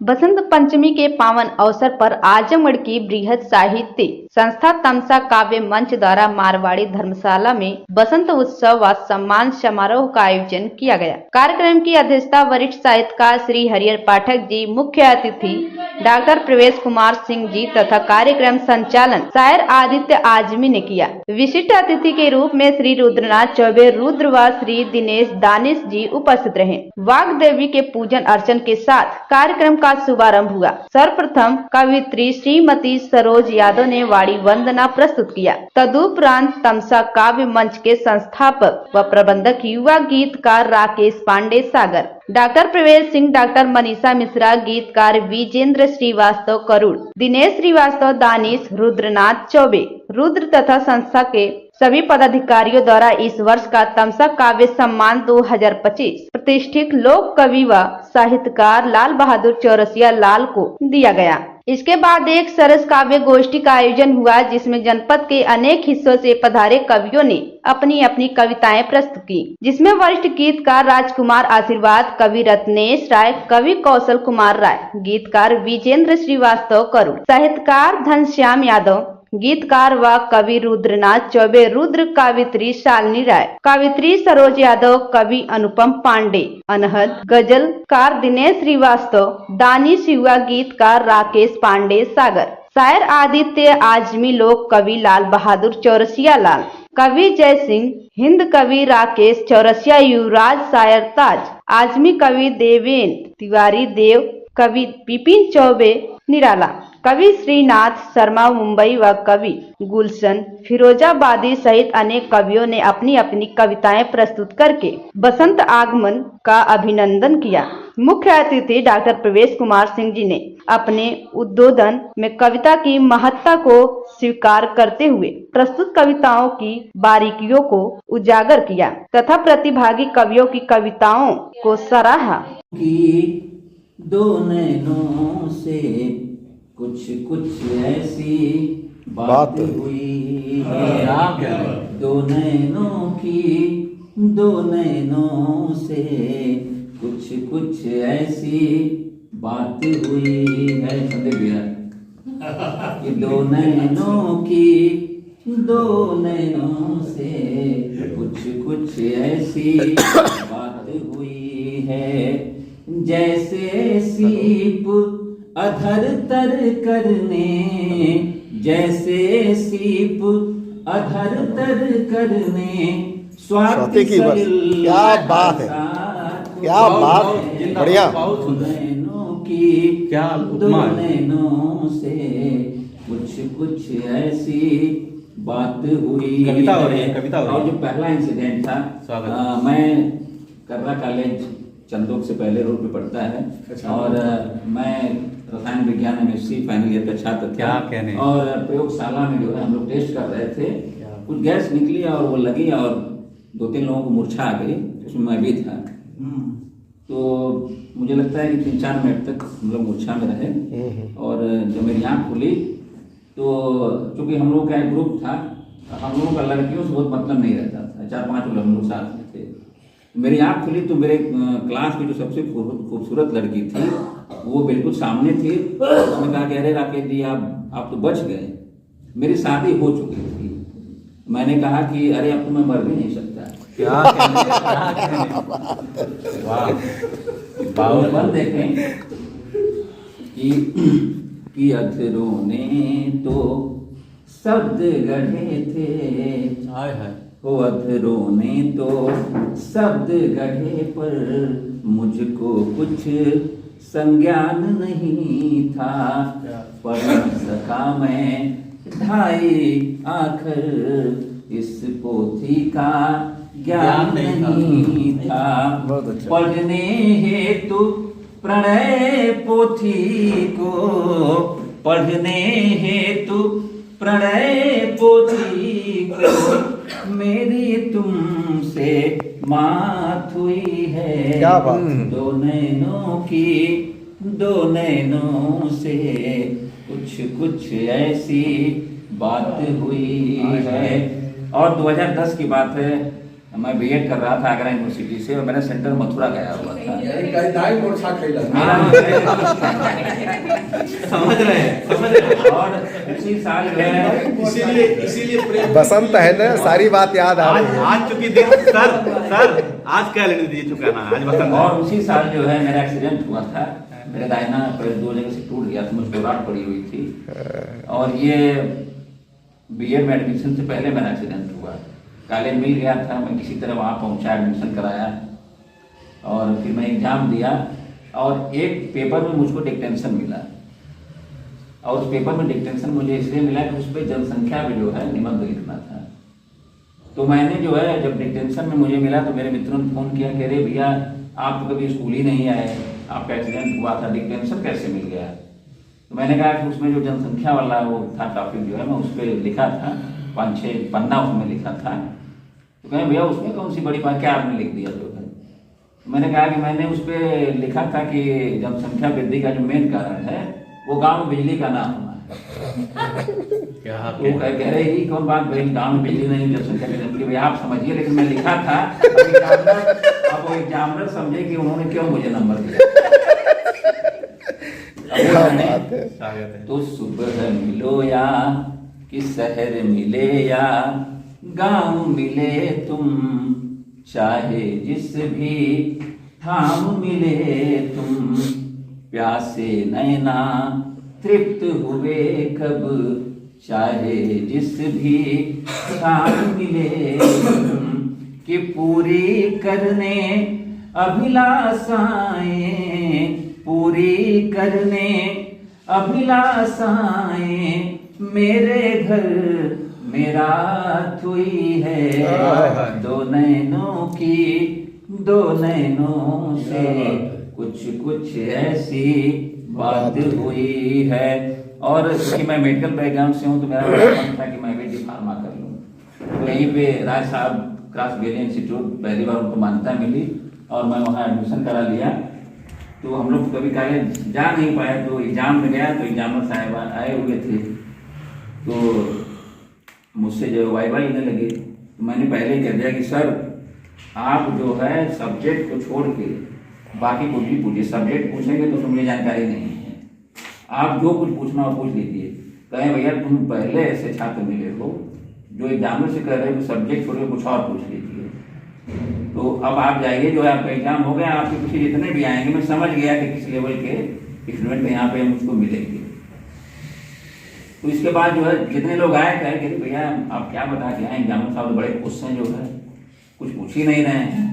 बसंत पंचमी के पावन अवसर पर आजमगढ़ की बृहद साहित्य संस्था तमसा काव्य मंच द्वारा मारवाड़ी धर्मशाला में बसंत उत्सव व सम्मान समारोह का आयोजन किया गया। कार्यक्रम की अध्यक्षता वरिष्ठ साहित्यकार श्री हरिहर पाठक जी, मुख्य अतिथि डॉक्टर प्रवेश कुमार सिंह जी तथा कार्यक्रम संचालन शायर आदित्य आजमी ने किया। विशिष्ट अतिथि के रूप में श्री रुद्रनाथ चौबे रुद्र व श्री दिनेश दानिश जी उपस्थित रहे। वाग देवी के पूजन अर्चन के साथ कार्यक्रम का शुभारंभ हुआ। सर्वप्रथम कवित्री श्रीमती सरोज यादव ने वाणी वंदना प्रस्तुत किया। तदुपरांत तमसा काव्य मंच के संस्थापक व प्रबंधक युवा गीतकार राकेश पांडे सागर, डॉक्टर प्रवेश सिंह, डॉक्टर मनीषा मिश्रा, गीतकार विजेंद्र श्रीवास्तव करुड़, दिनेश श्रीवास्तव, दानिश, रुद्रनाथ चौबे, रुद्र तथा संस्था के सभी पदाधिकारियों द्वारा इस वर्ष का तमसा काव्य सम्मान 2025 प्रतिष्ठित लोक कवि व साहित्यकार लाल बहादुर चौरसिया लाल को दिया गया। इसके बाद एक सरस काव्य गोष्ठी का आयोजन हुआ, जिसमें जनपद के अनेक हिस्सों से पधारे कवियों ने अपनी अपनी कविताएं प्रस्तुत की, जिसमें वरिष्ठ गीतकार राजकुमार आशीर्वाद, कवि रत्नेश राय, कवि कौशल कुमार राय, गीतकार विजेंद्र श्रीवास्तव करुड़, साहित्यकार घनश्याम यादव, गीतकार व कवि रुद्रनाथ चौबे रुद्र, कवित्री शालिनी राय, कवित्री सरोज यादव, कवि अनुपम पांडे, अनहद, गजलकार दिनेश श्रीवास्तव, दानिश, युवा गीतकार राकेश पांडे सागर, शायर आदित्य आजमी, लोक कवि लाल बहादुर चौरसिया लाल, कवि जय सिंह, हिंद कवि राकेश चौरसिया, युवराज शायर ताज आजमी, कवि देवेंद्र तिवारी देव, कवि बिपिन चौबे निराला, कवि श्रीनाथ शर्मा मुंबई व कवि गुलशन फिरोजाबादी सहित अनेक कवियों ने अपनी अपनी कविताएं प्रस्तुत करके बसंत आगमन का अभिनंदन किया। मुख्य अतिथि डॉक्टर प्रवेश कुमार सिंह जी ने अपने उद्बोधन में कविता की महत्ता को स्वीकार करते हुए प्रस्तुत कविताओं की बारीकियों को उजागर किया तथा प्रतिभागी कवियों की कविताओं को सराहा। दो नैनों से कुछ कुछ ऐसी बात हुई है, दो नैनों से कुछ कुछ ऐसी बात हुई है। कि दो नैनों से कुछ कुछ ऐसी बात हुई है, जैसे सीप अधर तर करने, जैसे सीप अधर तर करने स्वाति की क्या बात है, क्या बात, बढ़िया, क्या दो नैनों से कुछ कुछ ऐसी बात हुई। कविता हो रही है, कविता हो रही है। और जो पहला इंसिडेंट था, मैं कर्रा कॉलेज चंदोक से पहले रोड पे पढ़ता है और मैं रसायन विज्ञान MSc फाइनल ईयर का छात्र था। क्या कहने, और प्रयोगशाला में जो है हम लोग टेस्ट कर रहे थे, कुछ गैस निकली और वो लगी और 2-3 लोगों को मूर्छा आ गई, उसमें मैं भी था। तो मुझे लगता है कि 3-4 मिनट तक हम लोग मूर्छा में रहे और जब मेरी आँख खुली तो चूंकि हम लोग का एक ग्रुप था, हम लोगों का लड़कियों से बहुत मतलब नहीं रहता था, 4-5 लोग हम लोग साथ में थे। मेरी आँख खुली तो मेरे क्लास की जो सबसे खूबसूरत लड़की थी वो बिल्कुल सामने थी। उसने कहा कि अरे राकेश जी आप तो बच गए, मेरी शादी हो चुकी थी। मैंने कहा कि अरे अब तो मैं मर भी नहीं सकता। क्या बाहुबल देखें कि अधरों ने तो शब्द गढ़े थे, हो अधरों ने तो शब्द गढ़े पर मुझको कुछ संज्ञान नहीं था, पढ़ सका मैं ढाई आखर इस पोथी का ज्ञान नहीं था। पढ़ने हेतु प्रणय पोथी को, पढ़ने हेतु प्रणय पोथी को मेरी तुमसे मात हुई है। क्या बात, दो नैनों से कुछ कुछ ऐसी बात हुई है। और 2010 की बात है, मैं बीएड कर रहा था आगरा यूनिवर्सिटी से और मेरा सेंटर मथुरा गया हुआ था। समझ रहे हैं। और उसी साल जो है इसीलिए बसंत है ना, सारी बात याद आ रही है। आज चुकी दिन सर आज क्या लेने दीजिए चुका ना आज बसंत है। और उसी साल जो है मेरा एक्सीडेंट हुआ था, मेरा दाहिना पैर 2 जगह से टूट गया था, मुझको रात पड़ी हुई थी। और ये बीएड में एडमिशन से पहले मेरा एक्सीडेंट हुआ, कॉलेज मिल गया था, मैं किसी तरह वहाँ पहुँचा, एडमिशन कराया और फिर मैं एग्ज़ाम दिया और एक पेपर में मुझको डिक्टेंशन मिला। और उस पेपर में डिक्टेंशन मुझे इसलिए मिला कि उस पर जनसंख्या में जो है निबंध लिखना था। तो मैंने जो है जब डिक्टेंशन में मुझे मिला तो मेरे मित्रों ने फ़ोन किया कि अरे भैया आप तो कभी स्कूल ही नहीं आए, आपका एक्सीडेंट हुआ था, डिक्टेंशन कैसे मिल गया? तो मैंने कहा कि उसमें जो जनसंख्या वाला वो था टॉपिक जो है मैं उस पर लिखा था, 5-6 पन्ना उसमें लिखा था। तो कहें भैया उसमें कौन सी बड़ी बात, क्या आपने लिख दिया जो है? तो मैंने कहा कि मैंने उस पर लिखा था कि जनसंख्या वृद्धि का जो मेन कारण है वो गाँव में बिजली का ना होना है। तो कह रहे ही कौन बात भाई, गाँव में बिजली नहीं, जनसंख्या की भैया आप समझिए, लेकिन मैं लिखा था। अब वो एग्जामिनर समझे कि उन्होंने क्यों मुझे नंबर दिया। तो सुबह मिलो या कि शहर मिले या गांव मिले तुम, चाहे जिस भी ठाम मिले तुम, प्यासे नैना तृप्त हुए कब, चाहे जिस भी शाम मिले तुम, कि पूरी करने अभिलाषाएं, पूरी करने अभिलाषाएं, मेरे घर मेरा थुई है, दो नैनों की दो नैनों से कुछ कुछ ऐसी बात हुई है। और क्योंकि मैं मेडिकल बैकग्राउंड से हूँ तो मेरा बड़ा मन था कि मैं भी डी फार्मा कर लूँ। तो यहीं पे राय साहब क्रॉस वेरियन इंस्टीट्यूट पहली बार उनको मान्यता मिली और मैं वहाँ एडमिशन करा लिया। तो हम लोग कभी कॉलेज जा नहीं पाए, तो एग्जाम में गया तो एग्जामर साहब आए हुए थे, तो मुझसे जो वाइवा लेने लगे। तो मैंने पहले ही कह दिया कि सर आप जो है सब्जेक्ट को छोड़ के बाकी कुछ भी पूछिए, सब्जेक्ट पूछेंगे तो उसमें मुझे जानकारी नहीं है, आप जो कुछ पूछना हो पूछ लीजिए। कहें भैया तुम पहले ऐसे छात्र मिले हो जो एग्जामिनर से कह रहे हो सब्जेक्ट छोड़ के कुछ और पूछ लीजिए। तो अब आप जाइए, जो है आपका एग्जाम हो गया, आपके पीछे जितने भी आएंगे मैं समझ गया कि किस लेवल के स्टूडेंट यहाँ पे मुझको मिलेंगे। तो इसके बाद जो है जितने लोग आए कहे कि भैया आप क्या बता के आए, एग्जामिनर साहब तो बड़े खुश हैं, जो है कुछ पूछ ही नहीं रहे हैं।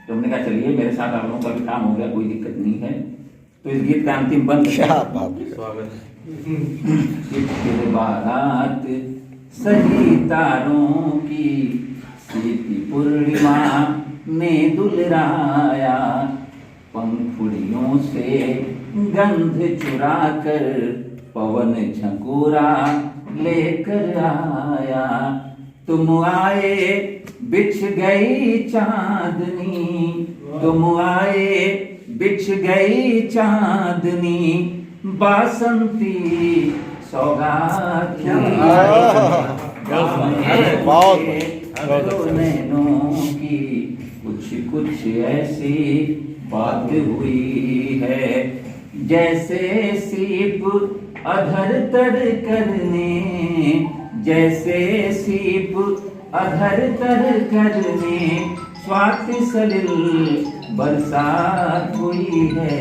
तो हमने कहा चलिए मेरे साथ आप लोगों का भी काम हो गया, कोई दिक्कत नहीं है। तो इस गीत का अंतिम बंद स्वागत बारात सही तारों की सीती पूर्णिमा ने दुलराया, पंखुड़ियों से गंध चुरा कर पवन झकोरा लेकर आया। तुम आए बिछ गई चांदनी, तुम आए बिछ गई चांदनी, बासंती सौगात नैनों की कुछ कुछ ऐसी बात हुई है, जैसे सीप अधर तर करने, जैसे सीप अधर तर करने, स्वाति सलिल बरसात हुई है,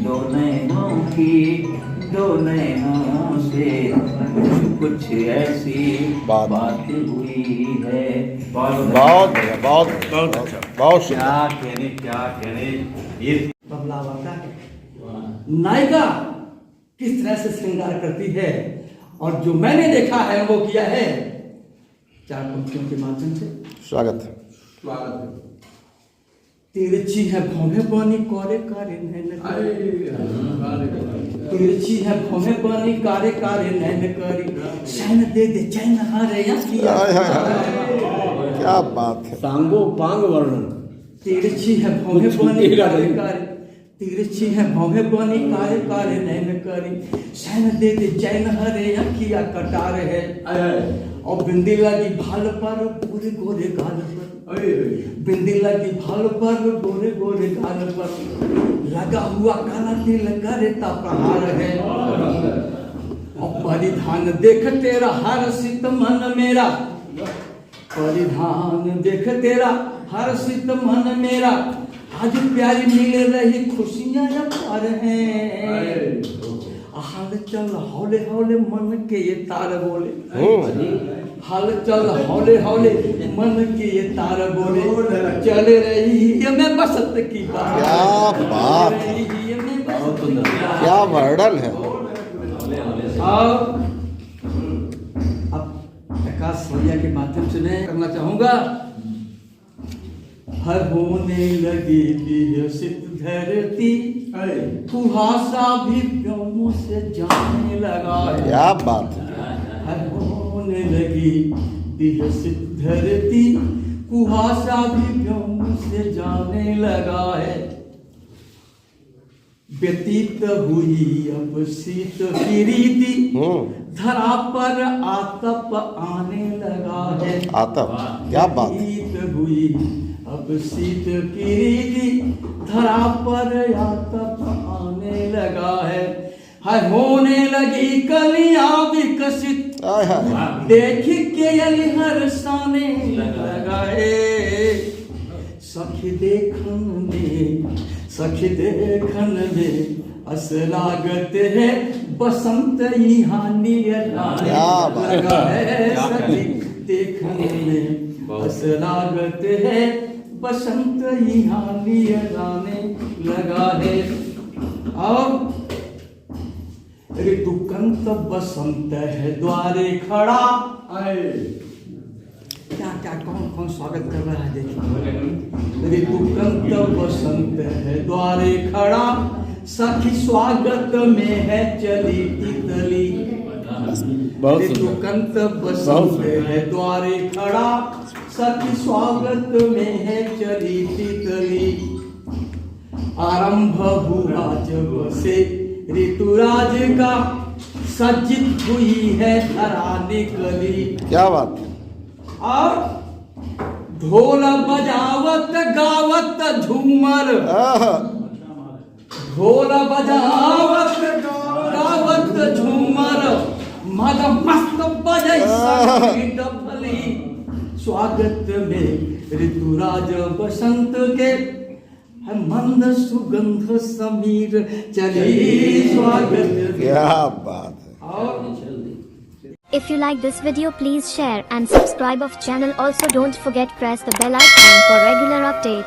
दो नैनों की दो नैनों से कुछ कुछ ऐसी बात हुई है। बहुत बहुत क्या कहने ये बदलाव आता है। नायिका किस तरह से श्रृंगार करती है, और जो मैंने देखा है वो किया है 4 पंक्तियों के माध्यम से। स्वागत तिरछी है भौहे पानी कारे कारे नैन, तिरछी है भौहे पानी कारे कारे नैन करी, चैन दे दे चैन हारे अखियां। क्या बात है, सांगो पांग वर्णन। तिरछी है भौहे पानी कारे कारे, तिरछी है भौहे पानी कारे कारे नैन करी, चैन दे दे चैन हरे अखियां कटार है। और बिंदी लगी भाल पर, गोरे गोरे गाल पर, बिंदी लगी भाल पर, गोरे गोरे गाल पर लगा हुआ काला तिल करता प्रहार है। और परिधान देख तेरा हर्षित मन मेरा, परिधान देख तेरा हर्षित मन मेरा, आज प्यारी मिल रही खुशियां अपार हैं। हाल चल हौले हौले मन के ये तार बोले, हाल चल हौले हौले मन के ये तार बोले, चल रही है मैं बसंत की बात। क्या बात, क्या वर्णन है। अब प्रकाश सोया के माध्यम से मैं करना चाहूंगा। हर होने लगी विहसित धरती, कुहासा भी व्योमों से जाने लगा है। क्या बात है। हर होने लगी विहसित धरती, कुहासा भी व्योमों से जाने लगा है। व्यतीत हुई अब शीत की रीति, धरा पर आतप आने लगा है। आतप, क्या बात। व्यतीत हुई अब शीत की रीति, धरा पर आतप आने लगा है। होने लगी कलियां विकसित, देख के यली हर्षाने लगा है। सखी देखन में, सखी देखन में अस लागत है, बसंत यहाँ लगा है। सखी देखन में अस लागत है, बसंत यहाँ लाने लगा है। और ऋतुकंत बसंत है द्वारे खड़ा, क्या क्या कौन कौन स्वागत कर रहा है देखिए। ऋतुकंत बसंत है द्वारे खड़ा, सखी स्वागत में है चली तितली। ऋतुकंत बसंत है द्वारे खड़ा, सखी स्वागत में है चली तितली। आरंभ हुआ जब से ऋतुराज का, सज्जित हुई है धरा निकली। क्या बात। और ढोल बजावत गावत झूमर, ढोल बजावत गावत झूमर, मद मस्त बजै डफली। स्वागत में ऋतुराज बसंत के, मंद सुगंध समीर चली स्वागत। क्या बात है। और If you like this video, please share and subscribe of channel. Also don't forget press the bell icon for regular updates.